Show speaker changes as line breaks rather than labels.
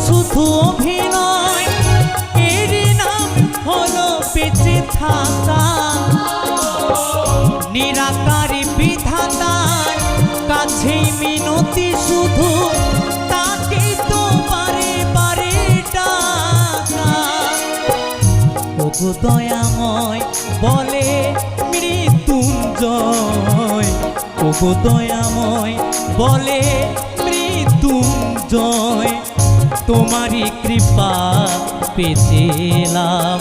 শুধু অভিনয়, এরই নাম হলো বেঁচে থাকা। নিরাকারী বিধাতার কাছেই মিনতি শুধু, তাকেই তো বারে বারে ডাকা। ওগো দয়াময় বলে মৃত্যুঞ্জয়, ওগো দয়াময় বলে মৃত্যুঞ্জয়, তোমারই কৃপা পেতে এলাম।